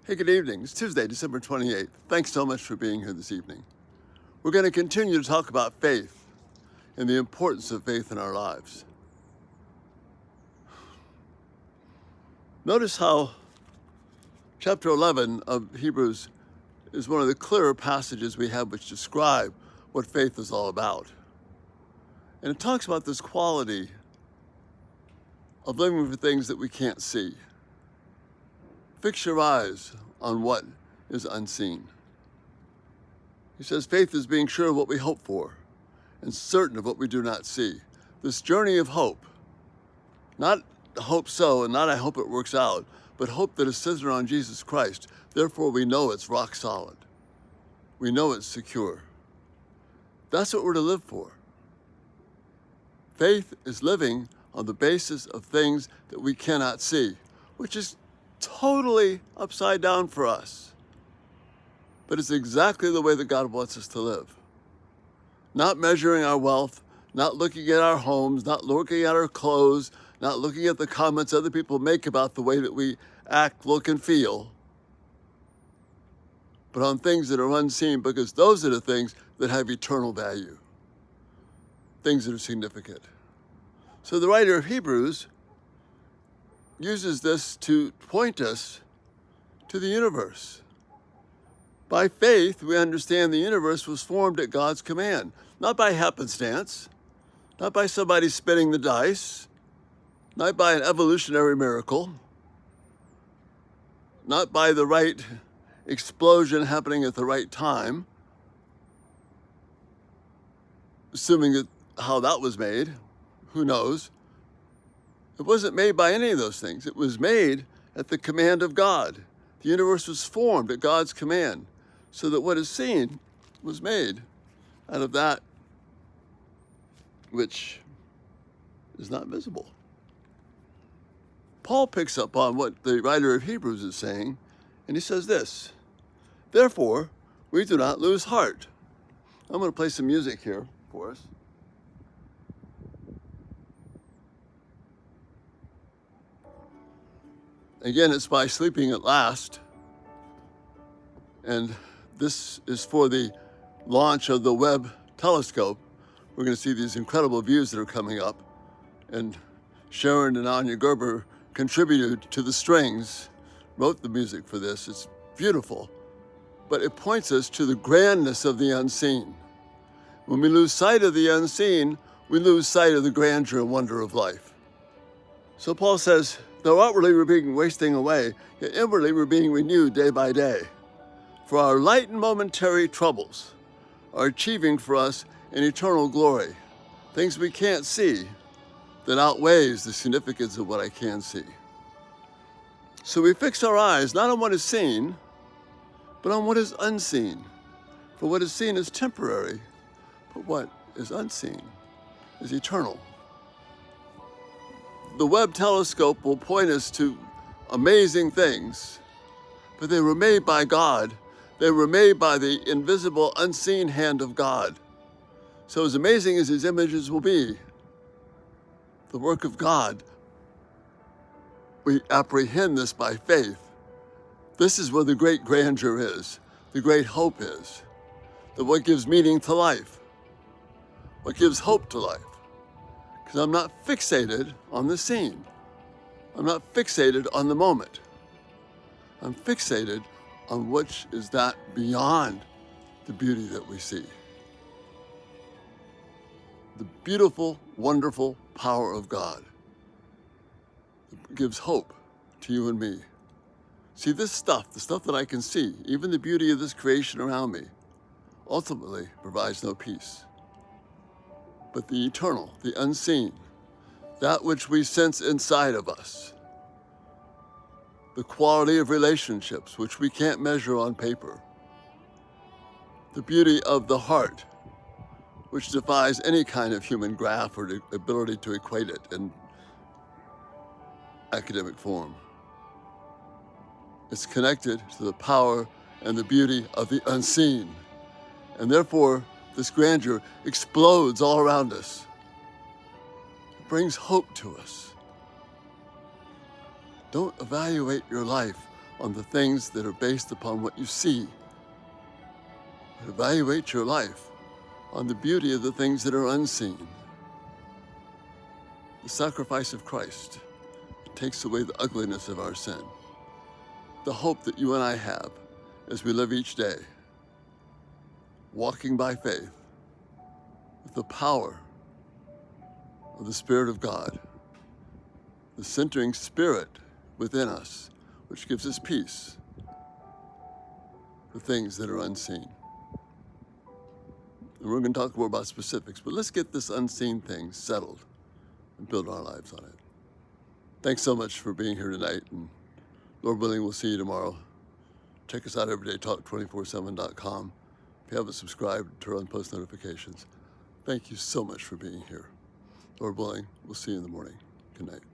Hey, good evening. It's Tuesday, December 28th. Thanks so much for being here this evening. We're going to continue to talk about faith and the importance of faith in our lives. Notice how chapter 11 of Hebrews is one of the clearer passages we have which describe what faith is all about. And it talks about this quality of living for things that we can't see. Fix your eyes on what is unseen. He says faith is being sure of what we hope for and certain of what we do not see. This journey of hope, not hope so and not I hope it works out, but hope that is centered on Jesus Christ. Therefore, we know it's rock solid. We know it's secure. That's what we're to live for. Faith is living on the basis of things that we cannot see, which is totally upside down for us. But it's exactly the way that God wants us to live. Not measuring our wealth, not looking at our homes, not looking at our clothes, not looking at the comments other people make about the way that we act, look, and feel, but on things that are unseen, because those are the things that have eternal value, things that are significant. So the writer of Hebrews uses this to point us to the universe. By faith, we understand the universe was formed at God's command, not by happenstance, not by somebody spinning the dice, not by an evolutionary miracle, not by the right explosion happening at the right time, assuming that how that was made, who knows? It wasn't made by any of those things. It was made at the command of God. The universe was formed at God's command, so that what is seen was made out of that which is not visible. Paul picks up on what the writer of Hebrews is saying, and he says this: therefore, we do not lose heart. I'm going to play some music here for us. Again, it's by Sleeping at Last. And this is for the launch of the Webb telescope. We're going to see these incredible views that are coming up. And Sharon and Anya Gerber contributed to the strings, wrote the music for this. It's beautiful. But it points us to the grandness of the unseen. When we lose sight of the unseen, we lose sight of the grandeur and wonder of life. So Paul says, though outwardly we're being wasting away, yet inwardly we're being renewed day by day. For our light and momentary troubles are achieving for us an eternal glory, things we can't see that outweighs the significance of what I can see. So we fix our eyes not on what is seen, but on what is unseen. For what is seen is temporary, but what is unseen is eternal. The Webb telescope will point us to amazing things, but they were made by God. They were made by the invisible, unseen hand of God. So as amazing as these images will be, the work of God, we apprehend this by faith. This is where the great grandeur is, the great hope is, that what gives meaning to life, what gives hope to life. Because I'm not fixated on the scene. I'm not fixated on the moment. I'm fixated on which is that beyond the beauty that we see. The beautiful, wonderful power of God gives hope to you and me. See, this stuff, the stuff that I can see, even the beauty of this creation around me, ultimately provides no peace. But the eternal, the unseen, that which we sense inside of us, the quality of relationships which we can't measure on paper, the beauty of the heart, which defies any kind of human graph or the ability to equate it in academic form. It's connected to the power and the beauty of the unseen. And therefore, this grandeur explodes all around us. It brings hope to us. Don't evaluate your life on the things that are based upon what you see. Evaluate your life on the beauty of the things that are unseen. The sacrifice of Christ takes away the ugliness of our sin. The hope that you and I have as we live each day, walking by faith with the power of the Spirit of God, the centering Spirit within us, which gives us peace for things that are unseen. And we're going to talk more about specifics, but let's get this unseen thing settled and build our lives on it. Thanks so much for being here tonight, and Lord willing, we'll see you tomorrow. Check us out everydaytalk247.com. If you haven't subscribed, turn on post notifications. Thank you so much for being here. Lord willing, we'll see you in the morning. Good night.